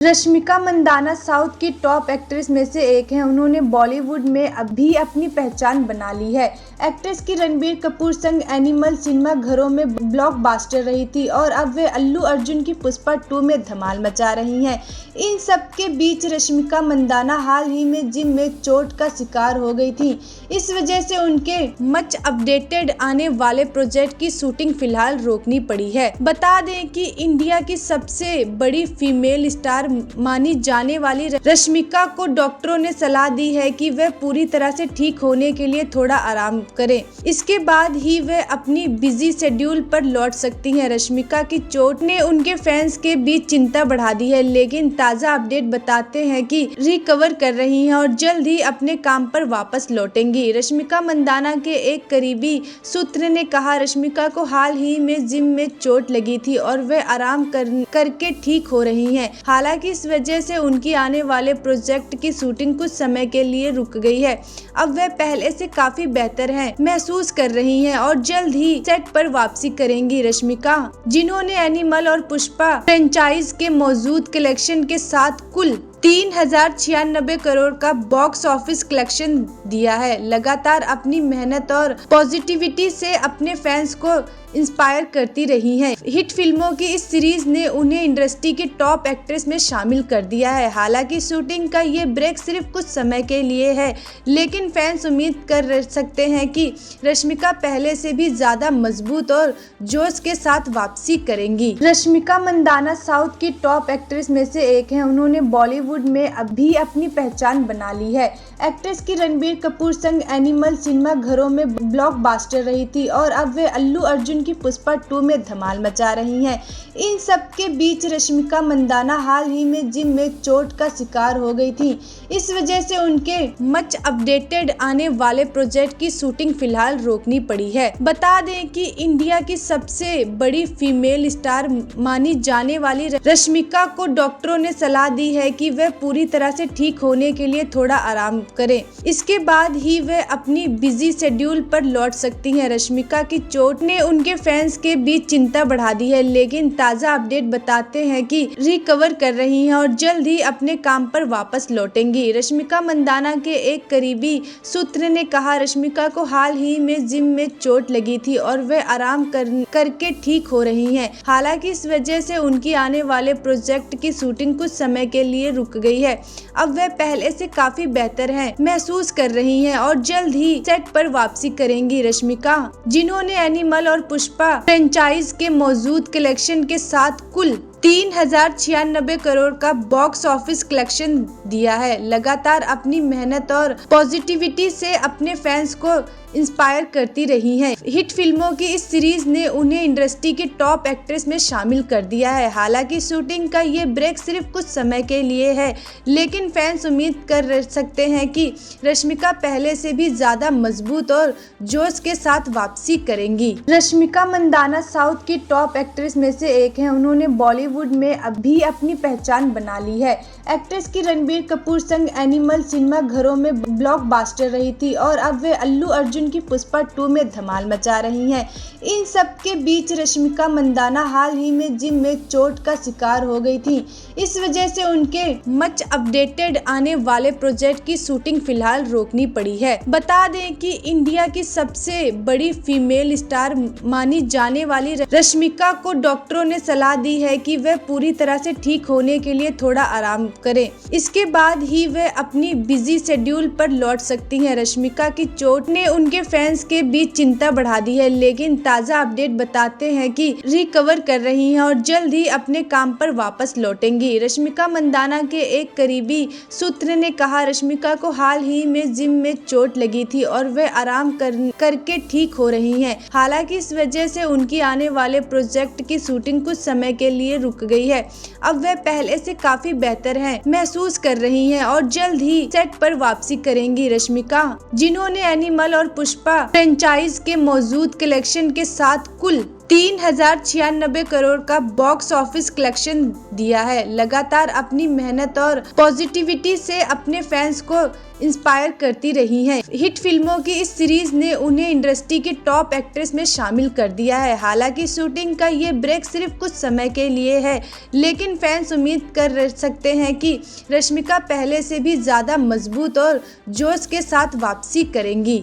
Rashmika Mandanna south की top actress में से एक हैं। उन्होंने बॉलीवुड में अभी अपनी पहचान बना ली है। एक्ट्रेस की रणबीर कपूर संग एनिमल सिनेमा घरों में ब्लॉकबस्टर रही थी और अब वे अल्लू अर्जुन की पुष्पा 2 में धमाल मचा रही हैं। इन सब के बीच रश्मिका मंदाना हाल ही में जिम में चोट का शिकार हो गई थी। इस वजह से उनके मच अपडेटेड आने वाले प्रोजेक्ट की शूटिंग फिलहाल रोकनी पड़ी है। बता दें कि इंडिया की सबसे बड़ी फीमेल स्टार मानी जाने वाली रश्मिका को डॉक्टरों ने सलाह दी है कि वह पूरी तरह से ठीक होने के लिए थोड़ा आराम करें। इसके बाद ही वह अपनी बिजी शेड्यूल पर लौट सकती हैं। रश्मिका की चोट ने उनके फैंस के बीच चिंता बढ़ा दी है, लेकिन ताज़ा अपडेट बताते हैं कि रिकवर कर रही हैं और जल्द ही अपने काम पर वापस लौटेंगी। रश्मिका मंदाना के एक करीबी सूत्र ने कहा, रश्मिका को हाल ही में जिम में चोट लगी थी और वे आराम करके ठीक हो रही हैं। हालांकि इस वजह से उनकी आने वाले प्रोजेक्ट की शूटिंग कुछ समय के लिए रुक गई है। अब वह पहले से काफी बेहतर हैं, महसूस कर रही हैं और जल्द ही सेट पर वापसी करेंगी। रश्मिका, जिन्होंने एनिमल और पुष्पा फ्रेंचाइज के मौजूद कलेक्शन के साथ कुल 3096 करोड़ का बॉक्स ऑफिस कलेक्शन दिया है, लगातार अपनी मेहनत और पॉजिटिविटी से अपने फैंस को इंस्पायर करती रही हैं। हिट फिल्मों की इस सीरीज ने उन्हें इंडस्ट्री की टॉप एक्ट्रेस में शामिल कर दिया है। हालांकि शूटिंग का ये ब्रेक सिर्फ कुछ समय के लिए है, लेकिन फैंस उम्मीद कर सकते हैं कि रश्मिका पहले से भी ज्यादा मजबूत और जोश के साथ वापसी करेंगी। रश्मिका मंदाना साउथ की टॉप एक्ट्रेस में से एक हैं। उन्होंने बॉलीवुड में अभी अपनी पहचान बना ली है। एक्ट्रेस की रणबीर कपूर संग एनिमल सिनेमा घरों में ब्लॉकबस्टर रही थी और अब वे अल्लू अर्जुन की पुष्पा 2 में धमाल मचा रही हैं। इन सब के बीच रश्मिका मंदाना हाल ही में जिम में चोट का शिकार हो गई थी। इस वजह से उनके मच अपडेटेड आने वाले प्रोजेक्ट की शूटिंग फिलहाल रोकनी पड़ी है। बता दें कि इंडिया की सबसे बड़ी फीमेल स्टार मानी जाने वाली रश्मिका को डॉक्टरों ने सलाह दी है कि वह पूरी तरह से ठीक होने के लिए थोड़ा आराम करें। इसके बाद ही वह अपनी बिजी शेड्यूल पर लौट सकती हैं। रश्मिका की चोट ने उनके फैंस के बीच चिंता बढ़ा दी है, लेकिन ताज़ा अपडेट बताते हैं कि रिकवर कर रही हैं और जल्द ही अपने काम पर वापस लौटेंगी। रश्मिका मंदाना के एक करीबी सूत्र ने कहा, रश्मिका को हाल ही में जिम में चोट लगी थी और वे आराम करके ठीक हो रही हैं। हालांकि इस वजह से उनकी आने वाले प्रोजेक्ट की शूटिंग कुछ समय के लिए रुक गई है। अब वह पहले से काफी बेहतर हैं, महसूस कर रही हैं और जल्द ही सेट पर वापसी करेंगी। रश्मिका, जिन्होंने एनिमल और पुष्पा फ्रेंचाइज के मौजूद कलेक्शन के साथ कुल 3096 करोड़ का बॉक्स ऑफिस कलेक्शन दिया है, लगातार अपनी मेहनत और पॉजिटिविटी से अपने फैंस को इंस्पायर करती रही हैं। हिट फिल्मों की इस सीरीज ने उन्हें इंडस्ट्री की टॉप एक्ट्रेस में शामिल कर दिया है। हालांकि शूटिंग का ये ब्रेक सिर्फ कुछ समय के लिए है, लेकिन फैंस उम्मीद कर सकते हैं कि रश्मिका पहले से भी ज्यादा मजबूत और जोश के साथ वापसी करेंगी। रश्मिका मंदाना साउथ की टॉप एक्ट्रेस में से एक हैं। उन्होंने बॉलीवुड में अभी अपनी पहचान बना ली है। एक्ट्रेस की रणबीर कपूर संग एनिमल सिनेमा घरों में ब्लॉकबस्टर रही थी और अब वे अल्लू अर्जुन की पुष्पा 2 में धमाल मचा रही हैं। इन सब के बीच रश्मिका मंदाना हाल ही में जिम में चोट का शिकार हो गई थी। इस वजह से उनके मच अपडेटेड आने वाले प्रोजेक्ट की शूटिंग फिलहाल रोकनी पड़ी है। बता दें कि इंडिया की सबसे बड़ी फीमेल स्टार मानी जाने वाली रश्मिका को डॉक्टरों ने सलाह दी है कि वह पूरी तरह से ठीक होने के लिए थोड़ा आराम करें। इसके बाद ही वह अपनी बिजी शेड्यूल पर लौट सकती हैं। रश्मिका की चोट ने उनके फैंस के बीच चिंता बढ़ा दी है, लेकिन ताज़ा अपडेट बताते हैं कि रिकवर कर रही हैं और जल्द ही अपने काम पर वापस लौटेंगी। रश्मिका मंदाना के एक करीबी सूत्र ने कहा, रश्मिका को हाल ही में जिम में चोट लगी थी और वे आराम करके ठीक हो रही हैं। हालांकि इस वजह से उनकी आने वाले प्रोजेक्ट की शूटिंग कुछ समय के लिए रुक गई है। अब वह पहले से काफी बेहतर हैं, महसूस कर रही हैं और जल्द ही सेट पर वापसी करेंगी। रश्मिका, जिन्होंने एनिमल और पुष्पा फ्रेंचाइज के मौजूद कलेक्शन के साथ कुल 3096 करोड़ का बॉक्स ऑफिस कलेक्शन दिया है। लगातार अपनी मेहनत और पॉजिटिविटी से अपने फैंस को इंस्पायर करती रही हैं। हिट फिल्मों की इस सीरीज ने उन्हें इंडस्ट्री की टॉप एक्ट्रेस में शामिल कर दिया है। हालांकि शूटिंग का ये ब्रेक सिर्फ कुछ समय के लिए है, लेकिन फैंस उम्मीद कर सकते हैं कि रश्मिका पहले से भी ज्यादा मजबूत और जोश के साथ वापसी करेंगी।